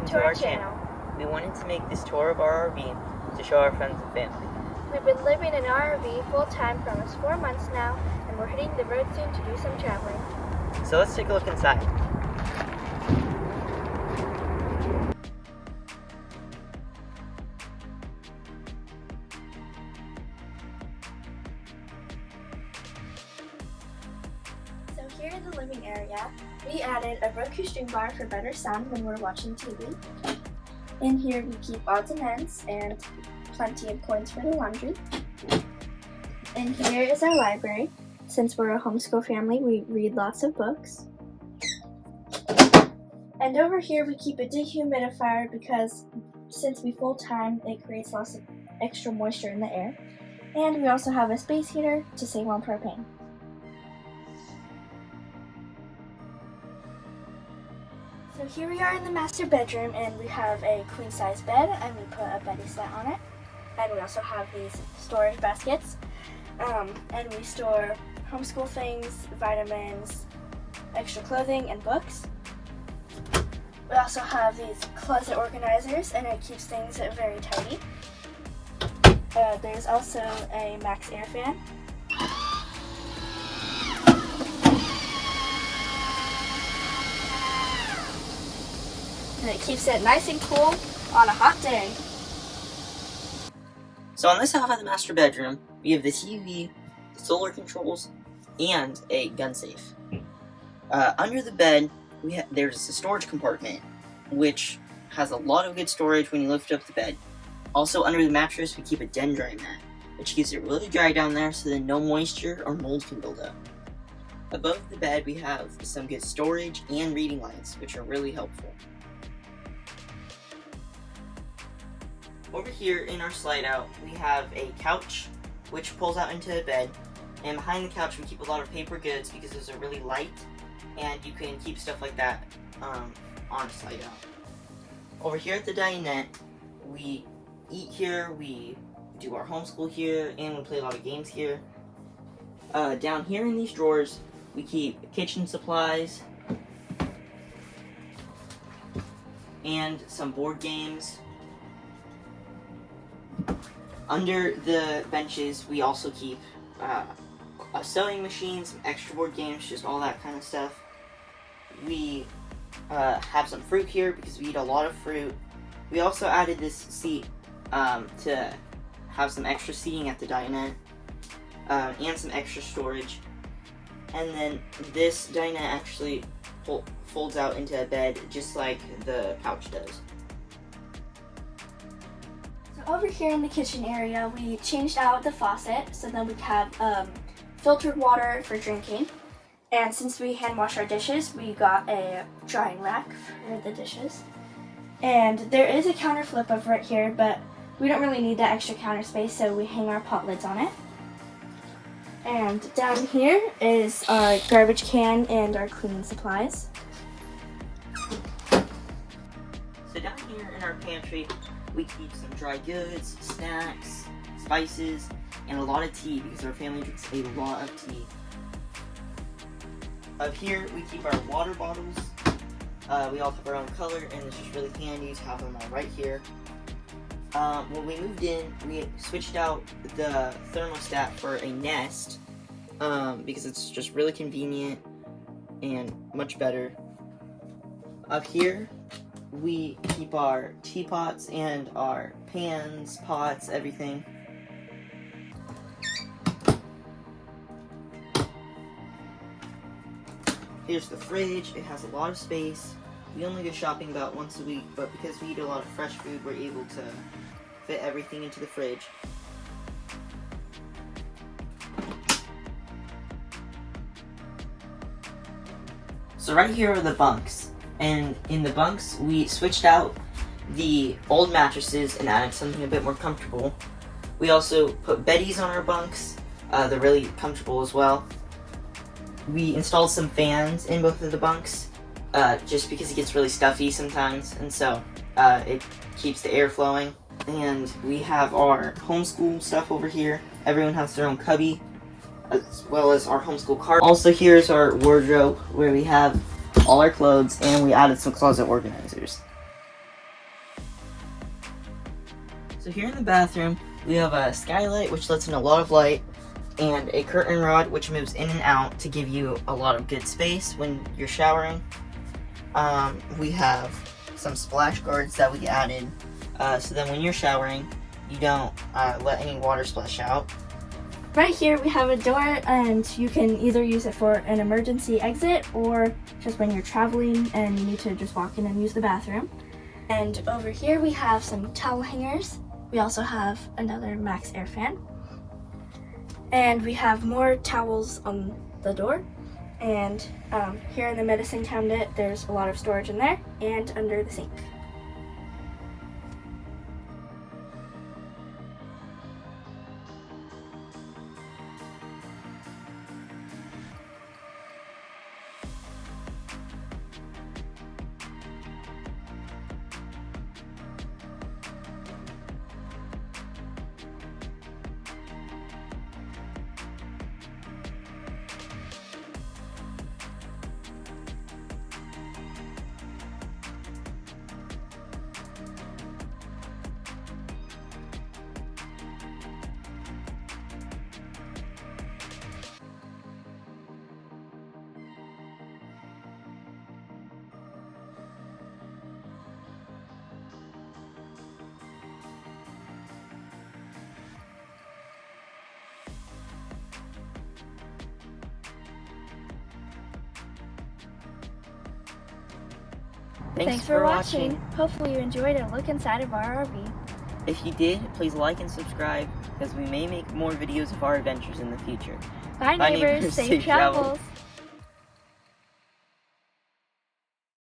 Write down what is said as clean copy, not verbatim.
welcome to our channel. We wanted to make this tour of our RV to show our friends and family. We've been living in our RV full-time for almost 4 months now, and we're hitting the road soon to do some traveling. So let's take a look inside. So here in the living area, we added a Roku stream bar for better sound when we're watching TV. In here we keep odds and ends and plenty of coins for the laundry. And here is our library. Since we're a homeschool family, we read lots of books. And over here we keep a dehumidifier because since we full-time, it creates lots of extra moisture in the air. And we also have a space heater to save on propane. So here we are in the master bedroom, and we have a queen-size bed, and we put a bedding set on it. And we also have these storage baskets, and we store homeschool things, vitamins, extra clothing, and books. We also have these closet organizers, and it keeps things very tidy. There's also a Max Air fan. And it keeps it nice and cool on a hot day. So on this half of the master bedroom, we have the TV, the solar controls, and a gun safe. Under the bed, there's a storage compartment, which has a lot of good storage when you lift up the bed. Also under the mattress, we keep a Dendri mat, which keeps it really dry down there so that no moisture or mold can build up. Above the bed, we have some good storage and reading lights, which are really helpful. Over here in our slide out, we have a couch, which pulls out into a bed, and behind the couch we keep a lot of paper goods because those are really light, and you can keep stuff like that on a slide out. Over here at the dinette, we eat here, we do our homeschool here, and we play a lot of games here. Down here in these drawers, we keep kitchen supplies, and some board games. Under the benches, we also keep a sewing machine, some extra board games, just all that kind of stuff. We have some fruit here because we eat a lot of fruit. We also added this seat to have some extra seating at the dinette and some extra storage. And then this dinette actually folds out into a bed just like the couch does. Over here in the kitchen area, we changed out the faucet so that we have filtered water for drinking. And since we hand wash our dishes, we got a drying rack for the dishes. And there is a counter flip over it here, but we don't really need that extra counter space, so we hang our pot lids on it. And down here is our garbage can and our cleaning supplies. So down here in our pantry, we keep some dry goods, snacks, spices, and a lot of tea because our family drinks a lot of tea. Up here, we keep our water bottles. We all have our own color, and it's just really handy to have them all right here. When we moved in, we switched out the thermostat for a Nest because it's just really convenient and much better. Up here, we keep our teapots and our pans, pots, everything. Here's the fridge. It has a lot of space. We only go shopping about once a week, but because we eat a lot of fresh food, we're able to fit everything into the fridge. So right here are the bunks. And in the bunks, we switched out the old mattresses and added something a bit more comfortable. We also put beddies on our bunks. They're really comfortable as well. We installed some fans in both of the bunks, just because it gets really stuffy sometimes, and so it keeps the air flowing. And we have our homeschool stuff over here. Everyone has their own cubby, as well as our homeschool cart. Also, here's our wardrobe where we have all our clothes, and we added some closet organizers. So here in the bathroom, we have a skylight, which lets in a lot of light, and a curtain rod, which moves in and out to give you a lot of good space when you're showering. We have some splash guards that we added, so then when you're showering, you don't let any water splash out. Right here we have a door, and you can either use it for an emergency exit or just when you're traveling and you need to just walk in and use the bathroom. And over here we have some towel hangers. We also have another Max Air fan. And we have more towels on the door. And here in the medicine cabinet, there's a lot of storage in there and under the sink. Thanks for watching. Hopefully you enjoyed a look inside of our RV. If you did, please like and subscribe, because we may make more videos of our adventures in the future. Bye, neighbors. Safe travels.